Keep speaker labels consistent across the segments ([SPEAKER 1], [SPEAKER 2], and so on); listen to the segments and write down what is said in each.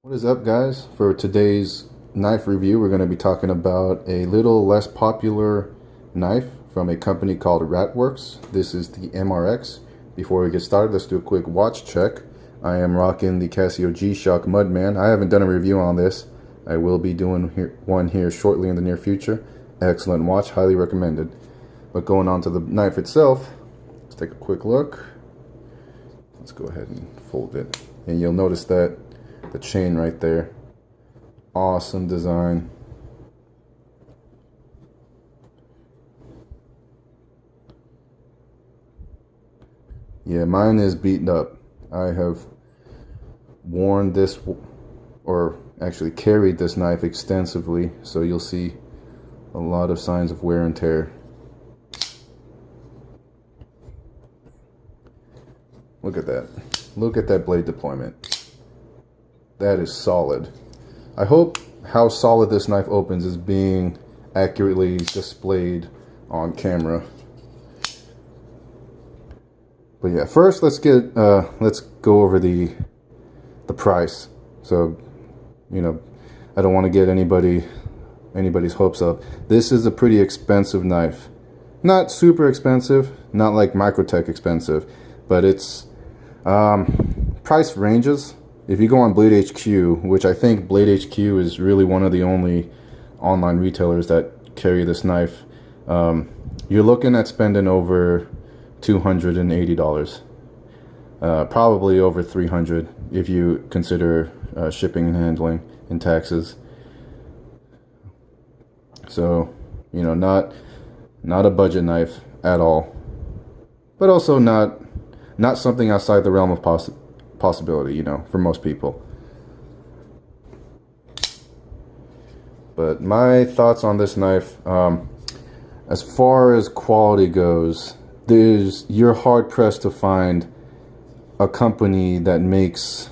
[SPEAKER 1] What is up, guys? For today's knife review, we're going to be talking about a little less popular knife from a company called Worx. This is the MRX. Before we get started, let's do a quick watch check. I am rocking the Casio G-Shock Mudman. I haven't done a review on this. I will be doing one here shortly in the near future. Excellent watch, highly recommended. But going on to the knife itself, let's take a quick look. Let's go ahead and fold it. And you'll notice that the chain right there, awesome design. Yeah, mine is beaten up. I have worn this, or actually carried this knife extensively, so you'll see a lot of signs of wear and tear. Look at that. Look at that blade deployment. That is solid. I hope how solid this knife opens is being accurately displayed on camera. But yeah, first let's go over the price. So, you know, I don't want to get anybody's hopes up. This is a pretty expensive knife. Not super expensive, not like Microtech expensive, but it's price ranges. If you go on Blade HQ, which I think Blade HQ is really one of the only online retailers that carry this knife, you're looking at spending over $280, probably over $300 if you consider shipping and handling and taxes. So, you know, not a budget knife at all, but also not something outside the realm of possibility, you know, for most people. But my thoughts on this knife, as far as quality goes, you're hard pressed to find a company that makes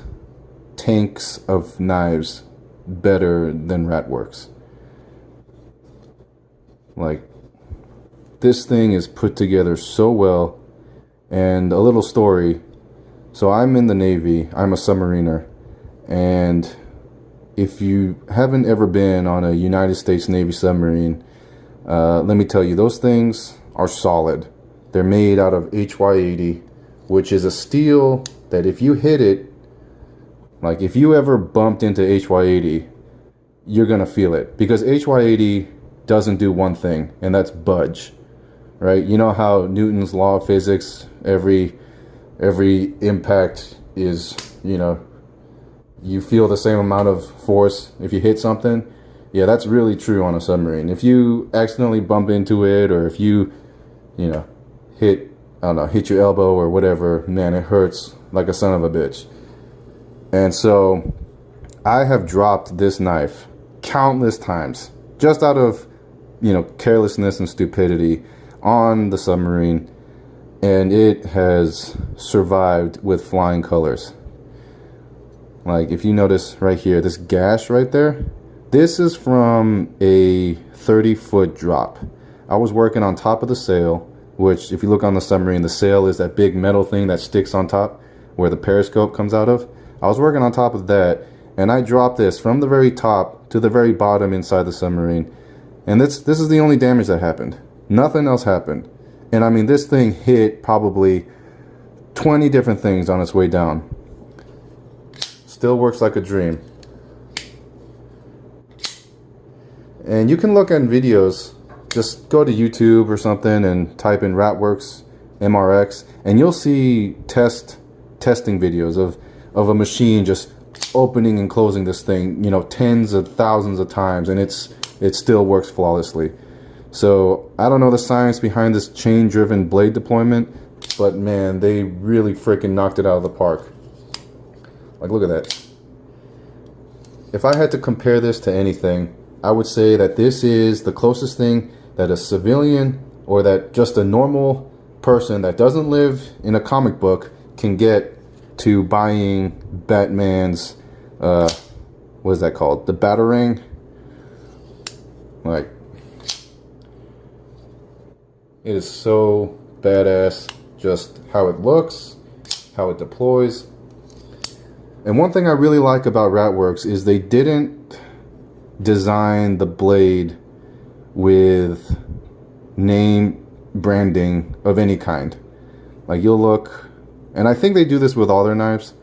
[SPEAKER 1] tanks of knives better than Worx. Like, this thing is put together so well. And a little story. So I'm in the Navy, I'm a submariner, and if you haven't ever been on a United States Navy submarine, let me tell you, those things are solid. They're made out of HY80, which is a steel that if you hit it, like if you ever bumped into HY80, you're gonna feel it, because HY80 doesn't do one thing, and that's budge, right? You know how Newton's law of physics, every impact is, you know, you feel the same amount of force if you hit something. Yeah, that's really true on a submarine. If you accidentally bump into it, or if you know, hit your elbow or whatever, man, it hurts like a son of a bitch. And so I have dropped this knife countless times just out of, you know, carelessness and stupidity on the submarine, and it has survived with flying colors. Like, if you notice right here, this gash right there, this is from a 30-foot drop. I was working on top of the sail, which, if you look on the submarine, the sail is that big metal thing that sticks on top where the periscope comes out of. I was working on top of that, and I dropped this from the very top to the very bottom inside the submarine, and this is the only damage that happened. Nothing else happened. And I mean, this thing hit probably 20 different things on its way down. Still works like a dream. And you can look at videos. Just go to YouTube or something and type in Worx MRX, and you'll see testing videos of a machine just opening and closing this thing, you know, tens of thousands of times, and it still works flawlessly. So I don't know the science behind this chain-driven blade deployment, but man, they really freaking knocked it out of the park. Like, look at that. If I had to compare this to anything, I would say that this is the closest thing that a civilian, or that just a normal person that doesn't live in a comic book, can get to buying Batman's, what is that called? The batarang? Like, it is so badass, just how it looks, how it deploys. And one thing I really like about Worx is they didn't design the blade with name branding of any kind. Like, you'll look, and I think they do this with all their knives,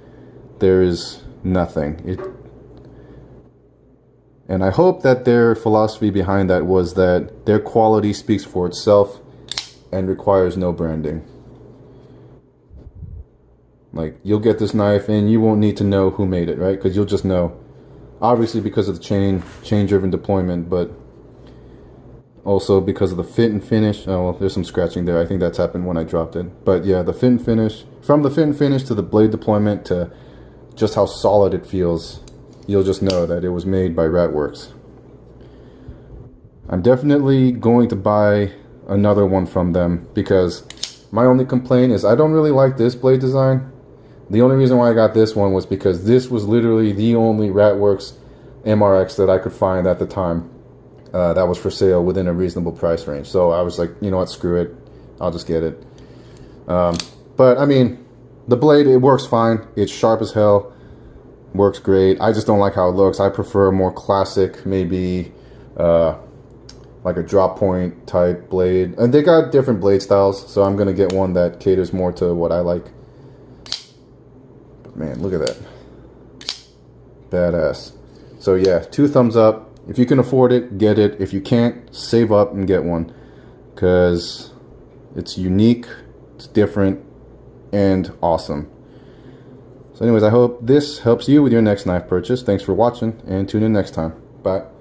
[SPEAKER 1] there is nothing. And I hope that their philosophy behind that was that their quality speaks for itself and requires no branding. Like, you'll get this knife and you won't need to know who made it, right? Because you'll just know. Obviously because of the chain-driven deployment, but also because of the fit and finish. Oh, well, there's some scratching there. I think that's happened when I dropped it. But yeah, the fit and finish. From the fit and finish to the blade deployment to just how solid it feels, you'll just know that it was made by Worx. I'm definitely going to buy another one from them because my only complaint is I don't really like this blade design. The only reason why I got this one was because this was literally the only Worx MRX that I could find at the time that was for sale within a reasonable price range. So I was like, you know what, screw it, I'll just get it. But I mean, the blade, it works fine. It's sharp as hell, works great. I just don't like how it looks. I prefer a more classic, maybe like a drop point type blade. And they got different blade styles, so I'm gonna get one that caters more to what I like. Man, look at that. Badass. So yeah, 2 thumbs up. If you can afford it, get it. If you can't, save up and get one. Because it's unique, it's different, and awesome. So anyways, I hope this helps you with your next knife purchase. Thanks for watching, and tune in next time. Bye.